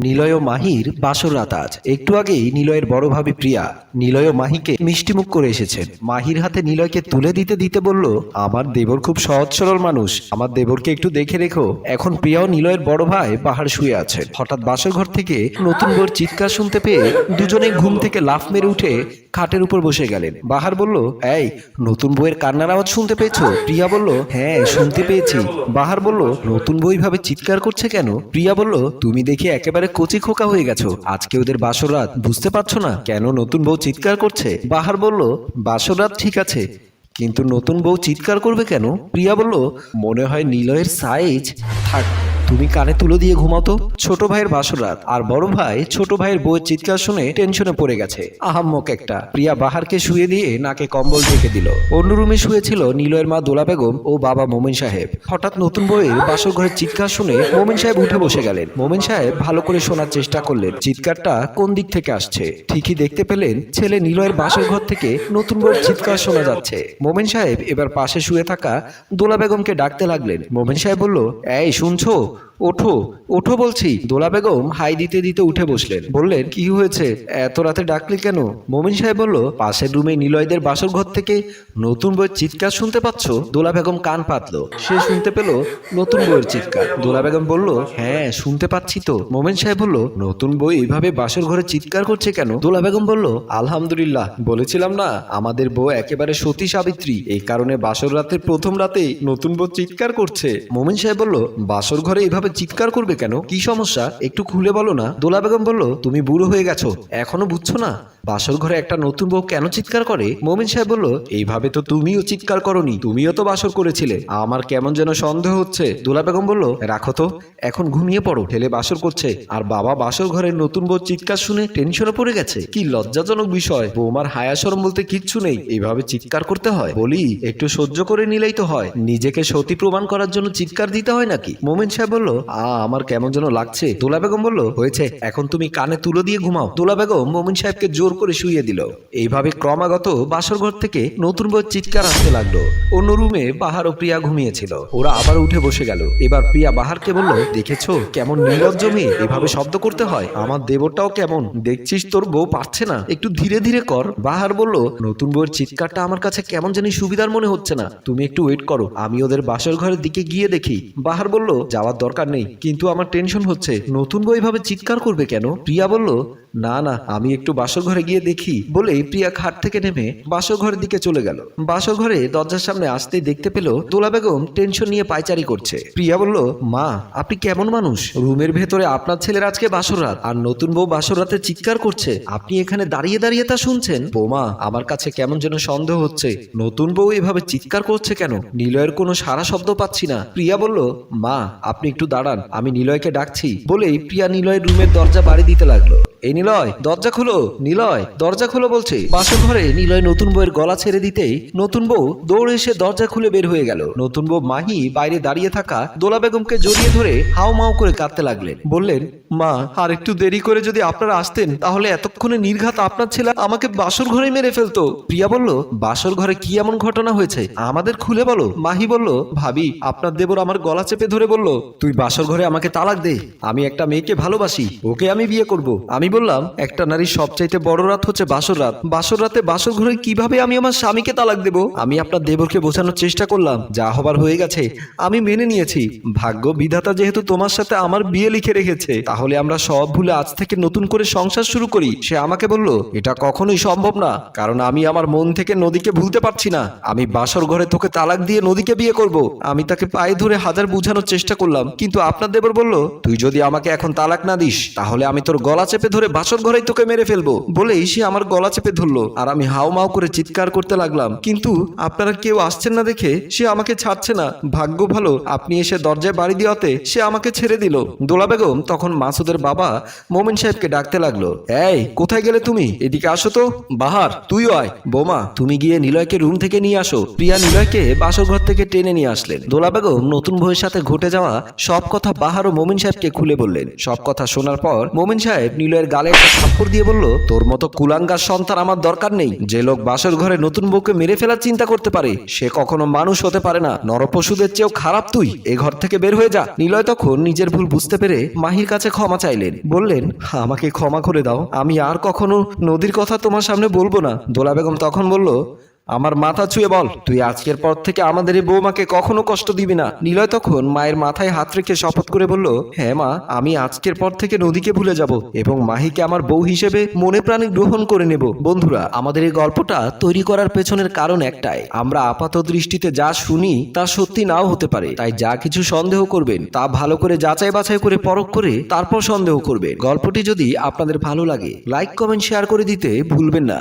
নিলয় ও মাহির বাসর রাত আজ। একটু আগেই নিলয়ের বড় ভাবি প্রিয়া নিলয় ও মাহিকে মিষ্টিমুখ করে এসেছেন। মাহির হাতে নিলয়কে তুলে দিতে দিতে বলল, আমার দেবর খুব সহজ সরল মানুষ, আমার দেবরকে একটু দেখে রেখো। এখন প্রিয়া ও নিলয়ের বড় ভাই বাহার শুয়ে আছেন। হঠাৎ বাসর ঘর থেকে নতুন বউর চিৎকার শুনতে পেয়ে দুজনে ঘুম থেকে লাফ মেরে উঠে খাটের উপর বসে গেলেন। বাহার বলল, এই নতুন বউয়ের কান্নার আওয়াজ শুনতে পেয়েছো? প্রিয়া বলল, হ্যাঁ শুনতে পেয়েছি। বাহার বলল, নতুন বউ ভাবে চিৎকার করছে কেন? প্রিয়া বলল, তুমি দেখি একেবারে কচি খোকা হয়ে গেছো, আজকে ওদের বাসর রাত, বুঝতে পারছো না কেন নতুন বউ চিৎকার করছে? বাহার বলল, বাসর রাত ঠিক আছে, কিন্তু নতুন বউ চিৎকার করবে কেন? প্রিয়া বলল, মনে হয় নিলয়ের সাইজ। থাক, তুমি কানে তুলো দিয়ে ঘুমাও তো। ছোট ভাইয়ের বাসর রাত, আর বড় ভাই ছোট ভাইয়ের বউয়ের চিৎকার শুনে টেনশনে পড়ে গেছে। আহাম্মক একটা। প্রিয়া বাহারকে শুয়ে দিয়ে নাকে কম্বল ঢেকে দিল। অন্য রুমে শুয়েছিল নিলয়ের মা দোলা বেগম ও বাবা মোমিন সাহেব। হঠাৎ নতুন বউয়ের বাসর ঘরের চিৎকার শুনে মোমিন সাহেব উঠে বসে গেলেন। মোমিন সাহেব ভালো করে শোনার চেষ্টা করলেন চিৎকারটা কোন দিক থেকে আসছে। ঠিকই দেখতে পেলেন ছেলে নিলয়ের বাসর ঘর থেকে নতুন বউয়ের চিৎকার শোনা যাচ্ছে। মোমিন সাহেব এবার পাশে শুয়ে থাকা দোলা বেগমকে ডাকতে লাগলেন। মোমিন সাহেব বলল, এই শুনছো? ওঠো ওঠো বলছি। দোলা বেগম হাই দিতে দিতে উঠে বসলেন। বললেন, কি হয়েছে, এত রাতে ডাকলি কেন? মোমিন সাহেব বলল, পাশের রুমে নিলয়দের বাসর ঘর থেকে নতুন বউয়ের চিৎকার শুনতে পাচ্ছ? দোলা বেগম কান পাতলো। সে শুনতে পেল নতুন বউয়ের চিৎকার। দোলা বেগম বলল, হ্যাঁ শুনতে পাচ্ছি তো। মোমিন সাহেব বলল, নতুন বউ এইভাবে বাসর ঘরে চিৎকার করছে কেন? দোলা বেগম বলল, আলহামদুলিল্লাহ, বলেছিলাম না আমাদের বউ একেবারে সতী সাবিত্রী, এই কারণে বাসর রাতের প্রথম রাতেই নতুন বউ চিৎকার করছে। মোমিন সাহেব বলল, বাসর ঘরে এইভাবে চিৎকার করবে কেন? কি সমস্যা, একটু খুলে বলো না। দোলা বেগম বলল, তুমি বুড়ো হয়ে গেছো, এখনো বুঝছো না বাসর ঘরে একটা নতুন বউ কেন চিৎকার করে? মোমিন সাহেব বলল, এইভাবে তো তুমিও চিৎকার করনি, তুমিও তো বাসর করেছিলে, আমার কেমন যেন সন্দেহ হচ্ছে। দোলা বেগম বলল, রাখো তো, এখন ঘুমিয়ে পড়ো, ছেলে বাসর করছে আর বাবা বাসর ঘরের নতুন বউ চিৎকার শুনে টেনশনে পড়ে গেছে। কি লজ্জাজনক বিষয়, বৌমার হায়া শরম বলতে কিচ্ছু নেই, এইভাবে চিৎকার করতে হয়? বলি একটু সহ্য করে নিলেই তো হয়, নিজেকে সতী প্রমাণ করার জন্য চিৎকার দিতে হয় নাকি? মোমিন সাহেব বলল, আমার কেমন যেন লাগছে। দোলা বেগম বলল, হয়েছে, এখন তুমি কানে তুলো দিয়ে ঘুমাও। দোলা বেগম মোমিন সাহেবকে জোর করে শুইয়ে দিল। এইভাবে ক্রমাগত বাসর ঘর থেকে নতুন বউয়ের চিৎকার আসতে লাগলো। অন্য রুমে বাহার ও প্রিয়া ঘুমিয়েছিল। ওরা আবার উঠে বসে গেল। এবার প্রিয়া বাহারকে বলল, দেখেছো কেমন নির্লজ্জ মেয়ে, এভাবে শব্দ করতে হয়? আমার দেবরটাও কেমন, দেখছিস তোর বউ পারছে না, একটু ধীরে ধীরে কর। বাহার বলল, নতুন বউয়ের চিৎকারটা আমার কাছে কেমন জানি সুবিধার মনে হচ্ছে না, তুমি একটু ওয়েট করো, আমি ওদের বাসর ঘরের দিকে গিয়ে দেখি। বাহার বলল, যাওয়ার দরকার নেই, কিন্তু আমার টেনশন হচ্ছে, নতুন বউ এভাবে চিৎকার করবে কেন? প্রিয়া বলল, না না, আমি একটু বাসর ঘরে গিয়ে দেখি। বলে প্রিয়া খাট থেকে নেমে বাসর ঘরের দিকে চলে গেল। বাসর ঘরে দরজার সামনে আসতেই দেখতে পেল দোলা বেগম টেনশন নিয়ে পায়চারি করছে। প্রিয়া বলল, মা আপনি কেমন মানুষ, রুমের ভেতরে আপনার ছেলের আজকে বাসর রাত আর নতুন বউ বাসর রাতে চিৎকার করছে, আপনি এখানে দাঁড়িয়ে দাঁড়িয়ে তা শুনছেন? বৌমা, আমার কাছে কেমন যেন সন্দেহ হচ্ছে, নতুন বউ এভাবে চিৎকার করছে কেন? নিলয়ের কোনো সারা শব্দ পাচ্ছি না। প্রিয়া বলল, মা আপনি একটু দাঁড়ান, আমি নিলয়কে ডাকছি। বলেই প্রিয়া নিলয়ের রুমের দরজা বাড়ি দিতে লাগলো। এই নিলয়, দরজা খোলো, নিলয় দরজা খোলো বলছে। বাসর ঘরে নিলয় নতুন বউয়ের গলা ছেড়ে দিতেই নতুন বউ দৌড়ে এসে দরজা খুলে বের হয়ে গেল। নতুন বউ মাহি বাইরে দাঁড়িয়ে থাকা দোলা বেগমকে জড়িয়ে ধরে হাও মাও করে কাঁদতে লাগলেন। বললেন, মা আর একটু দেরি করে যদি আপনারা আসতেন তাহলে এতক্ষণে নির্ঘাত আপনার ছেলে আমাকে বাসর ঘরে মেরে ফেলতো। প্রিয়া বলল, বাসর ঘরে কি এমন ঘটনা হয়েছে আমাদের খুলে বলো। মাহি বলল, ভাবি আপনার দেবর আমার গলা চেপে ধরে বলল, তুই বাসর ঘরে আমাকে তালাক দে, আমি একটা মেয়েকে ভালোবাসি, ওকে আমি বিয়ে করব। আমি বললাম, একটা নারীর সবচাইতে বড় রাত হচ্ছে বাসর রাত, বাসর রাতে বাসর ঘরে কিভাবে আমি আমার স্বামীকে তালাক দেব? আমি আপনার দেবরকে বোঝানোর চেষ্টা করলাম, যা হবার হয়ে গেছে, আমি মেনে নিয়েছি। ভাগ্য বিধাতা যেহেতু তোমার সাথে আমার বিয়ে লিখে রেখেছে, তাহলে আমরা সব ভুলে আজ থেকে নতুন করে সংসার শুরু করি। সে আমাকে বলল, এটা কখনোই সম্ভব না, কারণ আমি আমার মন থেকে নদীকে ভুলতে পারছি না, আমি বাসর ঘরে তোকে তালাক দিয়ে নদীকে বিয়ে করব। আমি তাকে পায়ে ধরে হাজার বোঝানোর চেষ্টা করলাম, কিন্তু আপনার দেবর বলল, তুই যদি আমাকে এখন তালাক না দিস তাহলে আমি তোর গলা চেপে ধরে বাসর ঘরেই তোকে মেরে ফেলবো। বলেই সে আমার গলা চেপে ধরলো আর আমি হাও মাও করে চিৎকার করতে লাগলাম, কিন্তু আপনারা কেউ আসছেন না দেখে সে আমাকে ছাড়ছে না। ভাগ্য ভালো আপনি এসে দরজায় বাড়ি দেওয়াতে সে আমাকে ছেড়ে দিল। দোলা বেগম তখন মাসুদের বাবা মোমিন সাহেবকে ডাকতে লাগলো, এই কোথায় গেলে তুমি, এদিকে আসো তো। বাহার তুইও আয়। বোমা তুমি গিয়ে নিলয়কে রুম থেকে নিয়ে আসো। প্রিয়া নিলয়কে বাসর ঘর থেকে টেনে নিয়ে আসলেন। দোলা বেগম নতুন বউয়ের সাথে ঘটে যাওয়া সব কথা বাহার ও মোমিন সাহেবকে খুলে বললেন। সব কথা শোনার পর মোমিন সাহেব নিলয়ের নিলয়ের গালে একটা থাপ্পড় দিয়ে বলল, তোর মতো কুলাঙ্গার সন্তান আমার দরকার নেই। যে লোক বাসর ঘরে নতুন বউকে মেরে ফেলার চিন্তা করতে পারে সে কখনো মানুষ হতে পারে না। নরপশুদের চেয়েও খারাপ তুই, এ ঘর থেকে বের হয়ে যা। নিলয় তখন নিজের ভুল বুঝতে পেরে মাহির কাছে ক্ষমা চাইলেন, বললেন, আমাকে ক্ষমা করে দাও, আমি আর কখনো নদীর কথা তোমার সামনে বলবো না। দোলা বেগম তখন বলল, আমার মাথা ছুঁয়ে বল, তুই আজকের পর থেকে আমাদের এই বৌমাকে কখনো কষ্ট দিবি না। নিলয় তখন মায়ের মাথায় হাত রেখে শপথ করে বলল, হ্যাঁ মা, আমি আজকের পর থেকে নদীকে ভুলে যাব এবং মাহিকে আমার বউ হিসেবে মনে প্রাণে গ্রহণ করে নেব। বন্ধুরা, আমাদের এই গল্পটা তৈরি করার পেছনের কারণ একটাই, আমরা আপাত দৃষ্টিতে যা শুনি তা সত্যি নাও হতে পারে। তাই যা কিছু সন্দেহ করবেন তা ভালো করে যাচাই বাছাই করে পরখ করে তারপর সন্দেহ করবেন। গল্পটি যদি আপনাদের ভালো লাগে লাইক কমেন্ট শেয়ার করে দিতে ভুলবেন না।